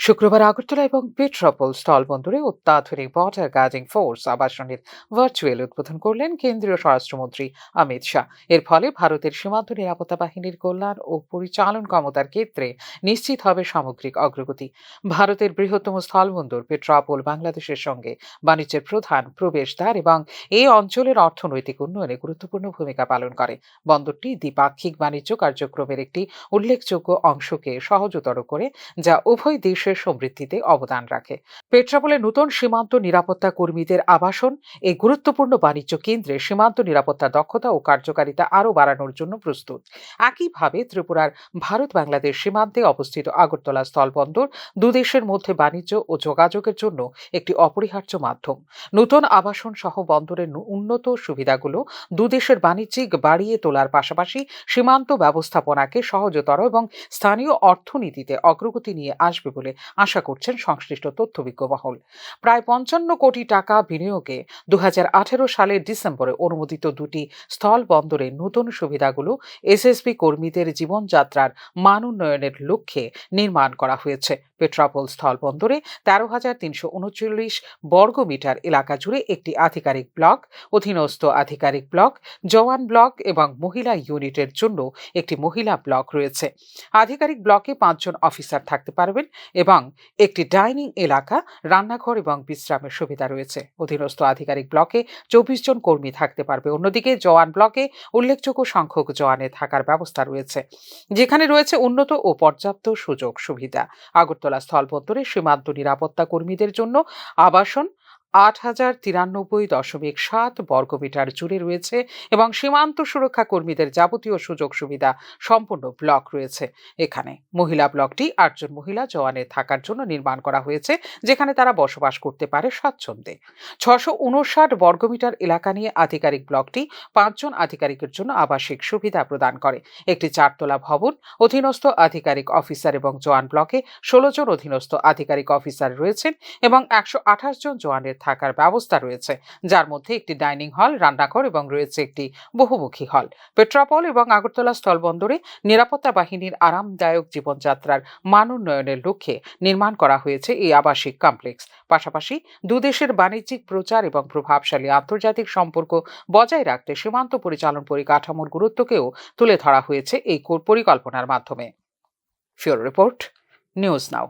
শুক্রবার আগরতলা এবং পেট্রাপোল স্থলবন্দরে অত্যাধুনিক বর্ডার গার্ডিং ফোর্স আবাসনের ভার্চুয়াল উদ্বোধন করলেন কেন্দ্রীয় স্বরাষ্ট্রমন্ত্রী অমিত শাহ। এর ফলে ভারতের সীমান্ত নিরাপত্তা বাহিনীর কল্যাণ ও পরিচালন ক্ষমতার ক্ষেত্রে নিশ্চিত হবে সামগ্রিক অগ্রগতি। ভারতের বৃহত্তম স্থলবন্দর পেট্রাপোল বাংলাদেশের সঙ্গে বাণিজ্যের প্রধান প্রবেশদ্বার এবং এই অঞ্চলের অর্থনৈতিক উন্নয়নে গুরুত্বপূর্ণ ভূমিকা পালন করে। বন্দরটি দ্বিপাক্ষিক বাণিজ্য কার্যক্রমের একটি উল্লেখযোগ্য অংশকে সহজতর করে, যা উভয় দেশের সমৃদ্ধিতে অবদান রাখে। পেট্রাপোলে নতুন সীমান্ত নিরাপত্তা কর্মীদের আবাসন এই গুরুত্বপূর্ণ বাণিজ্য কেন্দ্রে সীমান্ত নিরাপত্তা দক্ষতা ও কার্যকারিতা আরও বাড়ানোর জন্য প্রস্তুত। একইভাবে ত্রিপুরার ভারত বাংলাদেশ সীমান্তে অবস্থিত আগরতলা স্থলবন্দর দুদেশের মধ্যে বাণিজ্য ও যোগাযোগের জন্য একটি অপরিহার্য মাধ্যম। নতুন আবাসন সহ বন্দরের উন্নত সুবিধাগুলো দুদেশের বাণিজ্যিক বাড়িয়ে তোলার পাশাপাশি সীমান্ত ব্যবস্থাপনাকে সহজতর এবং স্থানীয় অর্থনীতিতে অগ্রগতি নিয়ে আসবে বলে আশা করছেন সংশ্লিষ্ট তথ্যবিজ্ঞ মহল। প্রায় ৫৫ কোটি টাকা বিনিয়োগে ২০১৮ সালের ডিসেম্বরে অনুমোদিত দুটি স্থল বন্দরে নতুন সুবিধাগুলো এসএসবি কর্মীদের জীবনযাত্রার মান উন্নয়নের লক্ষ্যে নির্মাণ করা হয়েছে। পেট্রাপোল স্থল বন্দরে ১৩,৩৩৯ বর্গমিটার এলাকা জুড়ে একটি আধিকারিক ব্লক, অধীনস্থ আধিকারিক ব্লক, জওয়ান ব্লক এবং মহিলা ইউনিটের জন্য একটি মহিলা ব্লক রয়েছে। আধিকারিক ব্লকে ৫ জন অফিসার থাকতে পারবেন এবং একটি ডাইনিং এলাকা, রান্নাঘর এবং বিশ্রামের সুবিধা রয়েছে। অধীনস্থ আধিকারিক ব্লকে ২৪ জন কর্মী থাকতে পারবে। অন্যদিকে জওয়ান ব্লকে উল্লেখযোগ্য সংখ্যক জওয়ানের থাকার ব্যবস্থা রয়েছে, যেখানে রয়েছে উন্নত ও পর্যাপ্ত সুযোগ সুবিধা। আগরতলা স্থলবন্দরে সীমান্ত নিরাপত্তা কর্মীদের জন্য আবাসন ৮,০৯৩.৭ বর্গমিটার জুড়ে রয়েছে এবং সীমান্ত সুরক্ষা কর্মীদের যাবতীয় সুযোগ সুবিধা সম্পন্ন ব্লক রয়েছে। এখানে মহিলা ব্লকটি ৮ জন মহিলা জওয়ানের থাকার জন্য নির্মাণ করা হয়েছে, যেখানে তারা বসবাস করতে পারে স্বাচ্ছন্দ্যে। ৬৫৯ বর্গমিটার এলাকা নিয়ে আধিকারিক ব্লকটি ৫ জন আধিকারিকের জন্য আবাসিক সুবিধা প্রদান করে। একটি ৪ তলা ভবন, অধীনস্থ আধিকারিক অফিসার এবং জওয়ান ব্লকে ১৬ জন অধীনস্থ আধিকারিক অফিসার রয়েছেন এবং ১২৮ জন জওয়ানের থাকার ব্যবস্থা রয়েছে, যার মধ্যে একটি ডাইনিং হল, রান্নাঘর এবং রয়েছে একটি বহুমুখী হল। পেট্রাপোল এবং আগরতলা স্থলবন্দরে নিরাপত্তা বাহিনীর আরামদায়ক জীবনযাত্রার মান উন্নয়নের লক্ষ্যে নির্মাণ করা হয়েছে এই আবাসিক কমপ্লেক্স। পাশাপাশি দুদেশের বাণিজ্যিক প্রচার এবং প্রভাবশালী আন্তর্জাতিক সম্পর্ক বজায় রাখতে সীমান্ত পরিচালন পরিকাঠামোর গুরুত্বকেও তুলে ধরা হয়েছে এই পরিকল্পনার মাধ্যমে। ফিওর রিপোর্ট, নিউজ নাও।